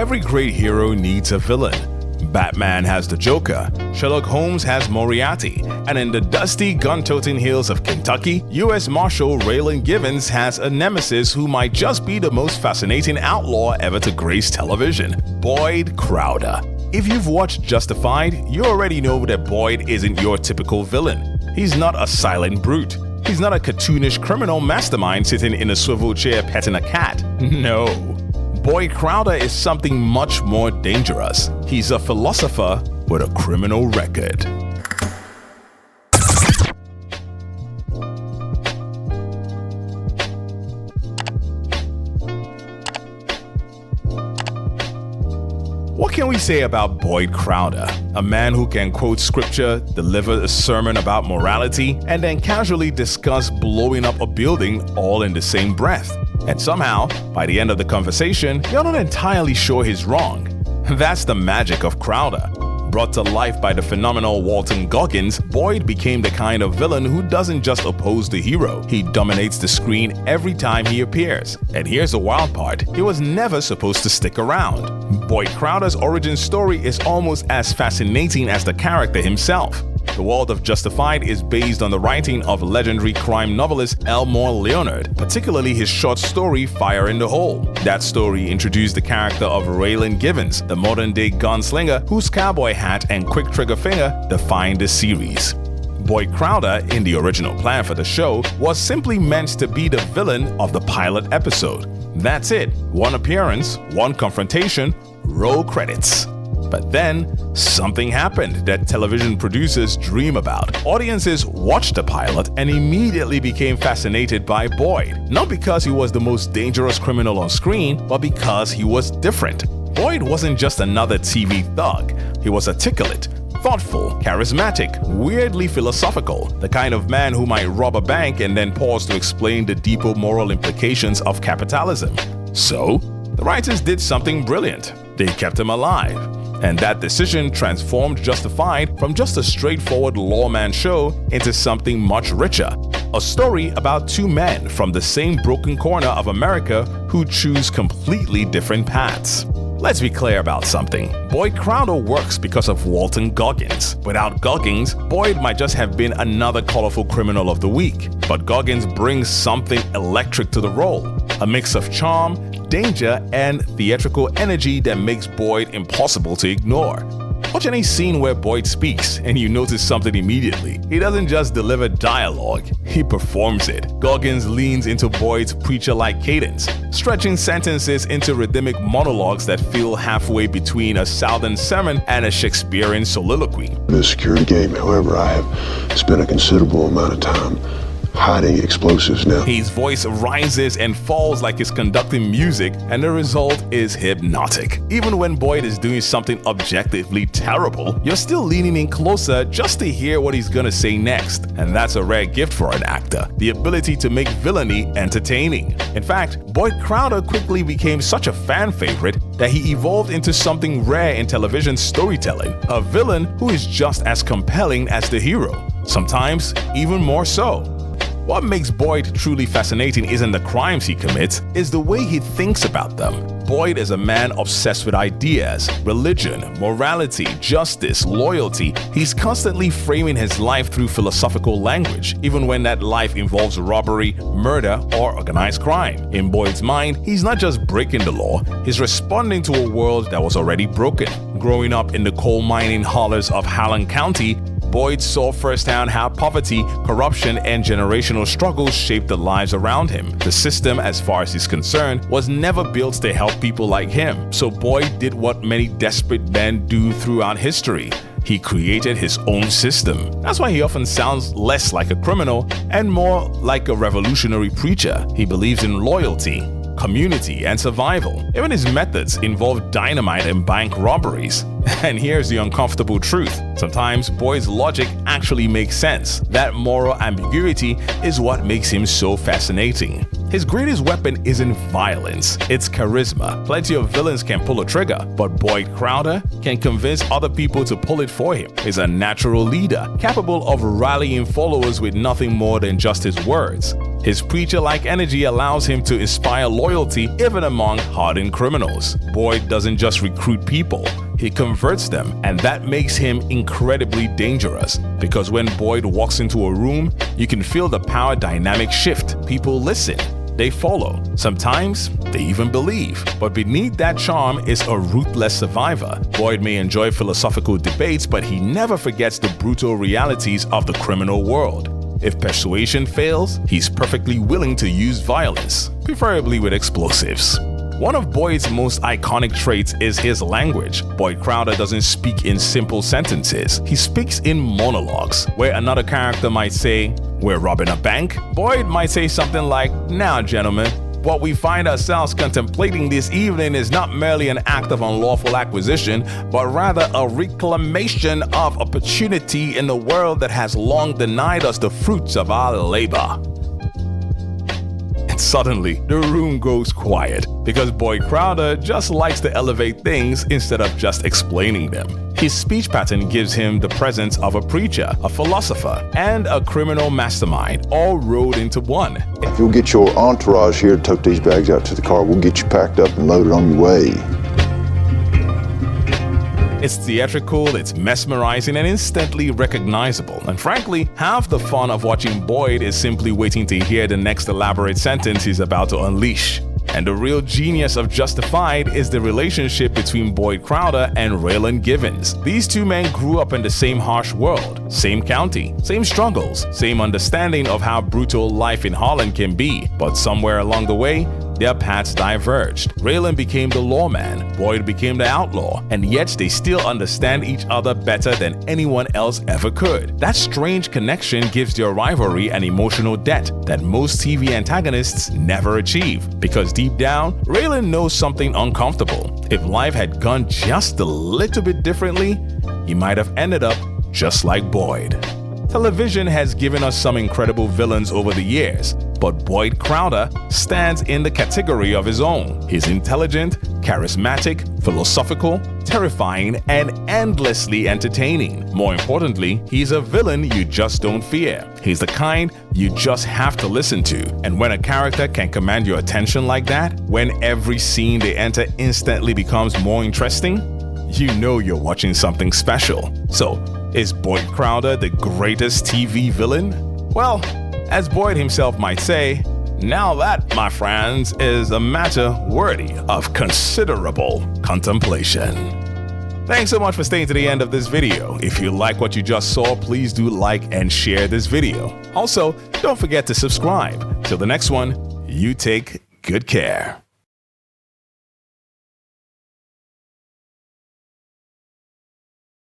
Every great hero needs a villain. Batman has the Joker, Sherlock Holmes has Moriarty, and in the dusty gun-toting hills of Kentucky, U.S. Marshal Raylan Givens has a nemesis who might just be the most fascinating outlaw ever to grace television, Boyd Crowder. If you've watched Justified, you already know that Boyd isn't your typical villain. He's not a silent brute. He's not a cartoonish criminal mastermind sitting in a swivel chair petting a cat. No. Boyd Crowder is something much more dangerous. He's a philosopher with a criminal record. What can we say about Boyd Crowder? A man who can quote scripture, deliver a sermon about morality, and then casually discuss blowing up a building all in the same breath. And somehow, by the end of the conversation, you're not entirely sure he's wrong. That's the magic of Crowder. Brought to life by the phenomenal Walton Goggins, Boyd became the kind of villain who doesn't just oppose the hero, he dominates the screen every time he appears. And here's the wild part, he was never supposed to stick around. Boyd Crowder's origin story is almost as fascinating as the character himself. The world of Justified is based on the writing of legendary crime novelist Elmore Leonard, particularly his short story Fire in the Hole. That story introduced the character of Raylan Givens, the modern-day gunslinger whose cowboy hat and quick trigger finger define the series. Boyd Crowder, in the original plan for the show, was simply meant to be the villain of the pilot episode. That's it. One appearance, one confrontation, roll credits. But then, something happened that television producers dream about. Audiences watched the pilot and immediately became fascinated by Boyd. Not because he was the most dangerous criminal on screen, but because he was different. Boyd wasn't just another TV thug. He was articulate, thoughtful, charismatic, weirdly philosophical, the kind of man who might rob a bank and then pause to explain the deeper moral implications of capitalism. So, the writers did something brilliant. They kept him alive. And that decision transformed Justified from just a straightforward lawman show into something much richer. A story about two men from the same broken corner of America who choose completely different paths. Let's be clear about something. Boyd Crowder works because of Walton Goggins. Without Goggins, Boyd might just have been another colorful criminal of the week. But Goggins brings something electric to the role. A mix of charm, danger, and theatrical energy that makes Boyd impossible to ignore. Watch any scene where Boyd speaks and you notice something immediately. He doesn't just deliver dialogue, he performs it. Goggins leans into Boyd's preacher-like cadence, stretching sentences into rhythmic monologues that feel halfway between a Southern sermon and a Shakespearean soliloquy. In a security game, however, I have spent a considerable amount of time hiding explosives now. His voice rises and falls like he's conducting music, and the result is hypnotic. Even when Boyd is doing something objectively terrible, you're still leaning in closer just to hear what he's gonna say next. And that's a rare gift for an actor, the ability to make villainy entertaining. In fact, Boyd Crowder quickly became such a fan favorite that he evolved into something rare in television storytelling, a villain who is just as compelling as the hero, sometimes even more so. What makes Boyd truly fascinating isn't the crimes he commits, it's the way he thinks about them. Boyd is a man obsessed with ideas, religion, morality, justice, loyalty. He's constantly framing his life through philosophical language, even when that life involves robbery, murder, or organized crime. In Boyd's mind, he's not just breaking the law, he's responding to a world that was already broken. Growing up in the coal mining hollers of Harlan County, Boyd saw firsthand how poverty, corruption, and generational struggles shaped the lives around him. The system, as far as he's concerned, was never built to help people like him. So Boyd did what many desperate men do throughout history. He created his own system. That's why he often sounds less like a criminal and more like a revolutionary preacher. He believes in loyalty, community, and survival. Even his methods involve dynamite and bank robberies. And here's the uncomfortable truth. Sometimes Boyd's logic actually makes sense. That moral ambiguity is what makes him so fascinating. His greatest weapon isn't violence, it's charisma. Plenty of villains can pull a trigger, but Boyd Crowder can convince other people to pull it for him. He's a natural leader, capable of rallying followers with nothing more than just his words. His preacher-like energy allows him to inspire loyalty even among hardened criminals. Boyd doesn't just recruit people, he converts them, and that makes him incredibly dangerous. Because when Boyd walks into a room, you can feel the power dynamic shift. People listen. They follow. Sometimes they even believe. But beneath that charm is a ruthless survivor. Boyd may enjoy philosophical debates, but he never forgets the brutal realities of the criminal world. If persuasion fails, he's perfectly willing to use violence, preferably with explosives. One of Boyd's most iconic traits is his language. Boyd Crowder doesn't speak in simple sentences. He speaks in monologues, where another character might say, "We're robbing a bank." Boyd might say something like, "Now, gentlemen, what we find ourselves contemplating this evening is not merely an act of unlawful acquisition, but rather a reclamation of opportunity in a world that has long denied us the fruits of our labor." And suddenly, the room goes quiet, because Boyd Crowder just likes to elevate things instead of just explaining them. His speech pattern gives him the presence of a preacher, a philosopher, and a criminal mastermind, all rolled into one. If you'll get your entourage here to tote these bags out to the car, we'll get you packed up and loaded on your way. It's theatrical, it's mesmerizing, and instantly recognizable. And frankly, half the fun of watching Boyd is simply waiting to hear the next elaborate sentence he's about to unleash. And the real genius of Justified is the relationship between Boyd Crowder and Raylan Givens. These two men grew up in the same harsh world, same county, same struggles, same understanding of how brutal life in Holland can be. But somewhere along the way, their paths diverged. Raylan became the lawman, Boyd became the outlaw, and yet they still understand each other better than anyone else ever could. That strange connection gives their rivalry an emotional debt that most TV antagonists never achieve. Because deep down, Raylan knows something uncomfortable. If life had gone just a little bit differently, he might have ended up just like Boyd. Television has given us some incredible villains over the years, but Boyd Crowder stands in the category of his own. He's intelligent, charismatic, philosophical, terrifying, and endlessly entertaining. More importantly, he's a villain you just don't fear. He's the kind you just have to listen to. And when a character can command your attention like that, when every scene they enter instantly becomes more interesting, you know you're watching something special. So, is Boyd Crowder the greatest TV villain? Well, as Boyd himself might say, now that, my friends, is a matter worthy of considerable contemplation. Thanks so much for staying to the end of this video. If you like what you just saw, please do like and share this video. Also, don't forget to subscribe. Till the next one, you take good care.